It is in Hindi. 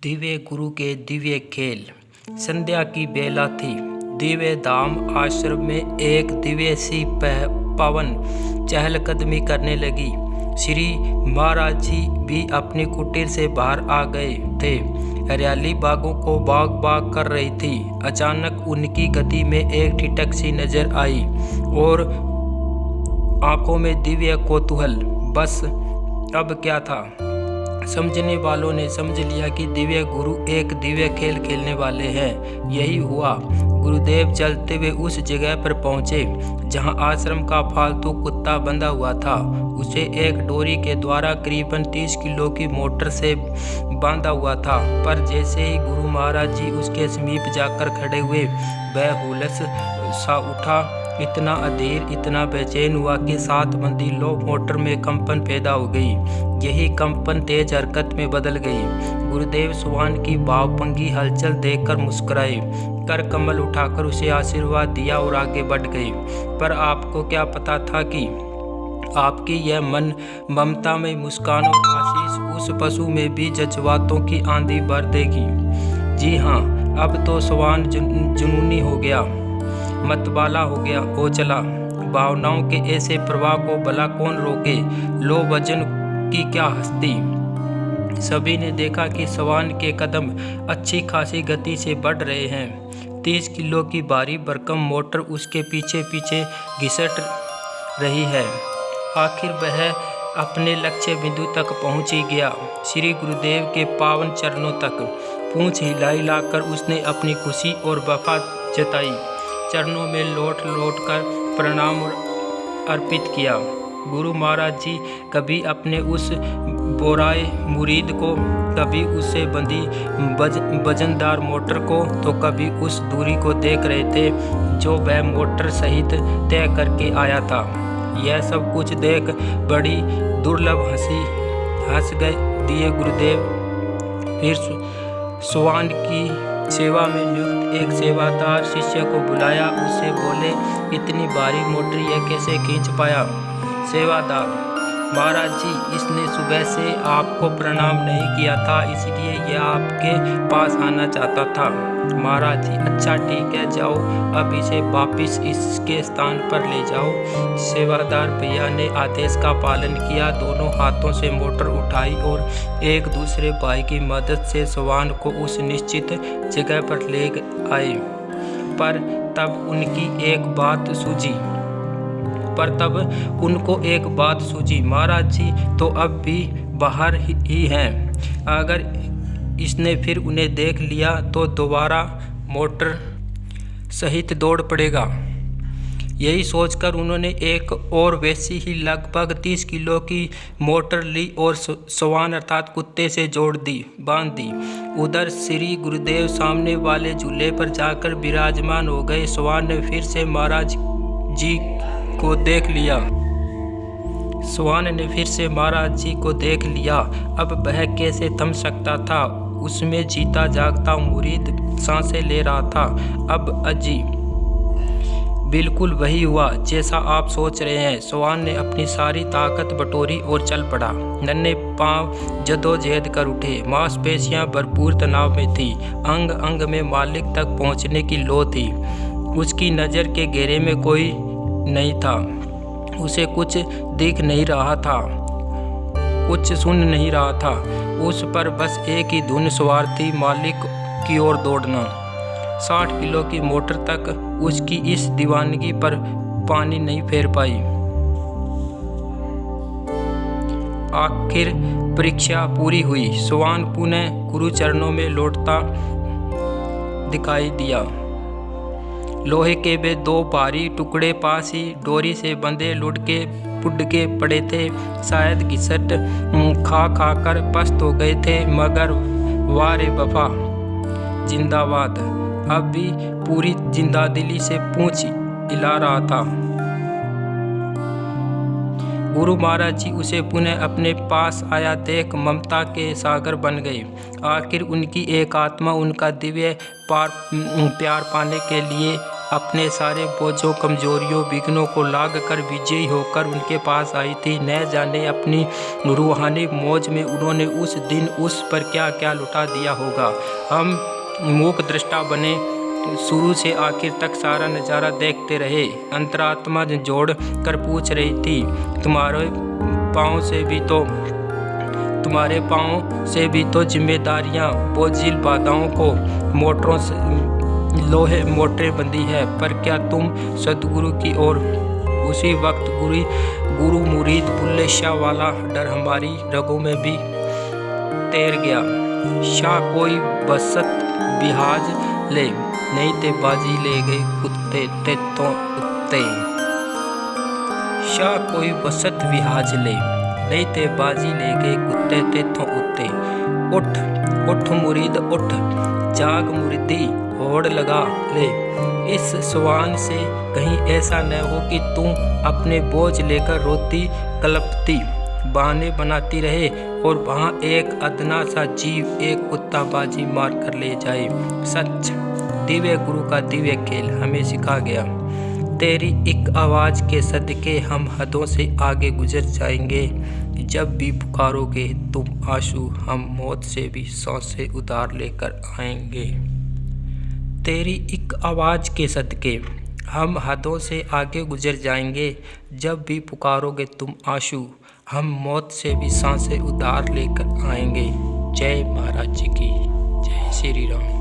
दिव्य गुरु के दिव्य खेल। संध्या की बेला थी। दिव्य धाम आश्रम में एक दिव्य सी पवन चहलकदमी करने लगी। श्री महाराज जी भी अपनी कुटीर से बाहर आ गए थे। हरियाली बागों को बाग बाग कर रही थी। अचानक उनकी गति में एक ठिठक सी नजर आई और आंखों में दिव्य कौतूहल। बस अब क्या था? समझने वालों ने समझ लिया कि दिव्य गुरु एक दिव्य खेल खेलने वाले हैं। यही हुआ। गुरुदेव चलते हुए उस जगह पर पहुंचे जहां आश्रम का पालतू कुत्ता बंधा हुआ था। उसे एक डोरी के द्वारा करीबन 30 किलो की मोटर से बांधा हुआ था। पर जैसे ही गुरु महाराज जी उसके समीप जाकर खड़े हुए, वह हुलस सा उठा। इतना अधीर, इतना बेचैन हुआ कि साथ बंधी लो मोटर में कंपन पैदा हो गई। यही कंपन तेज हरकत में बदल गई। गुरुदेव स्वान की भावभंगी हलचल देखकर मुस्कुराए, कर कमल उठाकर उसे आशीर्वाद दिया और आगे बढ़ गए। पर आपको क्या पता था कि आपकी यह मन ममता में मुस्कान और आशीष उस पशु में भी जज्बातों की आंधी भर देगी। जी हाँ, अब तो स्वान जुनूनी हो गया, मतवाला हो चला। भावनाओं के ऐसे प्रवाह को भला कौन रोके? लो वजन की क्या हस्ती। सभी ने देखा कि स्वान के कदम अच्छी खासी गति से बढ़ रहे हैं। 30 किलो की भारी भरकम मोटर उसके पीछे पीछे घिसट रही है। आखिर वह अपने लक्ष्य बिंदु तक पहुंच ही गया, श्री गुरुदेव के पावन चरणों तक। पूंछ हिला हिलाकर उसने अपनी खुशी और वफा जताई। चरणों में लौट कर प्रणाम अर्पित किया। गुरु महाराज जी कभी अपने उस बोराए मुरीद को, कभी उससे बंधी वजनदार मोटर को, तो कभी उस दूरी को देख रहे थे जो वह मोटर सहित तय करके आया था। यह सब कुछ देख बड़ी दुर्लभ हंस दिए गुरुदेव। फिर स्वान की सेवा में नियुक्त एक सेवादार शिष्य को बुलाया। उससे बोले, इतनी भारी मोटर यह कैसे खींच पाया? सेवादार: महाराज जी, इसने सुबह से आपको प्रणाम नहीं किया था, इसलिए यह आपके पास आना चाहता था। महाराज जी: अच्छा ठीक है, जाओ अब इसे वापिस इसके स्थान पर ले जाओ। सेवादार भैया ने आदेश का पालन किया। दोनों हाथों से मोटर उठाई और एक दूसरे भाई की मदद से स्वान को उस निश्चित जगह पर ले आए। पर तब उनको एक बात सूझी। महाराज जी तो अब भी बाहर ही हैं। अगर इसने फिर उन्हें देख लिया तो दोबारा मोटर सहित दौड़ पड़ेगा। यही सोचकर उन्होंने एक और वैसी ही लगभग 30 किलो की मोटर ली और स्वान अर्थात कुत्ते से बांध दी। उधर श्री गुरुदेव सामने वाले झूले पर जाकर विराजमान हो गए। स्वान ने फिर से महाराज जी को देख लिया। अब वह कैसे थम सकता था? उसमें जीता जागता मुरीद सांसें ले रहा था। अब अजी बिल्कुल वही हुआ जैसा आप सोच रहे हैं। स्वान ने अपनी सारी ताकत बटोरी और चल पड़ा। नन्हे पांव जदोजहद कर उठे। मांसपेशियां भरपूर तनाव में थी। अंग अंग में मालिक तक पहुंचने की लो थी। उसकी नज़र के घेरे में कोई नहीं था। उसे कुछ दिख नहीं रहा था, कुछ सुन नहीं रहा था। उस पर बस एक ही धुन सवार थी, मालिक की ओर दौड़ना। 60 किलो की मोटर तक उसकी इस दीवानगी पर पानी नहीं फेर पाई। आखिर परीक्षा पूरी हुई। स्वान पुनः गुरु चरणों में लौटता दिखाई दिया। लोहे के वे 2 भारी टुकड़े पास ही डोरी से बंधे पुडके पड़े थे। शायद घिसट खा कर पस्त हो गए थे, मगर वारे वफा जिंदाबाद अब भी पूरी जिंदादिली से पूंछ हिला रहा था। गुरु महाराज जी उसे पुनः अपने पास आया देख ममता के सागर बन गए। आखिर उनकी एक आत्मा उनका दिव्य प्यार पाने के लिए अपने सारे बोझों, कमजोरियों, विघ्नों को लाग कर विजयी होकर उनके पास आई थी। न जाने अपनी रूहानी मौज में उन्होंने उस दिन उस पर क्या क्या लुटा दिया होगा। हम मूक दृष्टा बने, शुरू से आखिर तक सारा नज़ारा देखते रहे। अंतरात्मा जोड़ कर पूछ रही थी, तुम्हारे पाँव से भी तो जिम्मेदारियां, बोझिल बाधाओं को मोटरों से लोहे मोटरें बंधी है। पर क्या तुम सदगुरु की ओर? उसी वक्त गुरु मुरीद बुल्ले शाह वाला डर हमारी रगों में भी तैर गया। शाह कोई बसत बिहाज ले, नहीं ते बाजी ले गए कुत्ते ते तो उत्ते। शाह कोई बसत बिहाज ले, नहीं ते बाजी ले गए कुत्ते ते तो उत्ते। उठ उठ मुरीद उठ, जाग मुरीदी होड़ लगा ले। इस स्वान से कहीं ऐसा न हो कि तू अपने बोझ लेकर रोती कलपती बहाने बनाती रहे और वहाँ एक अदना सा जीव एक कुत्ता बाजी मार कर ले जाए। सच दिव्य गुरु का दिव्य खेल हमें सिखा गया। तेरी एक आवाज़ के सदके हम हदों से आगे गुजर जाएंगे। जब भी पुकारोगे तुम आंसू, हम मौत से भी सांसें उधार लेकर आएंगे। तेरी एक आवाज़ के सदके हम हदों से आगे गुजर जाएंगे। जब भी पुकारोगे तुम आंसू, हम मौत से भी सांसें उधार लेकर आएंगे। जय महाराज जी की जय। श्री राम।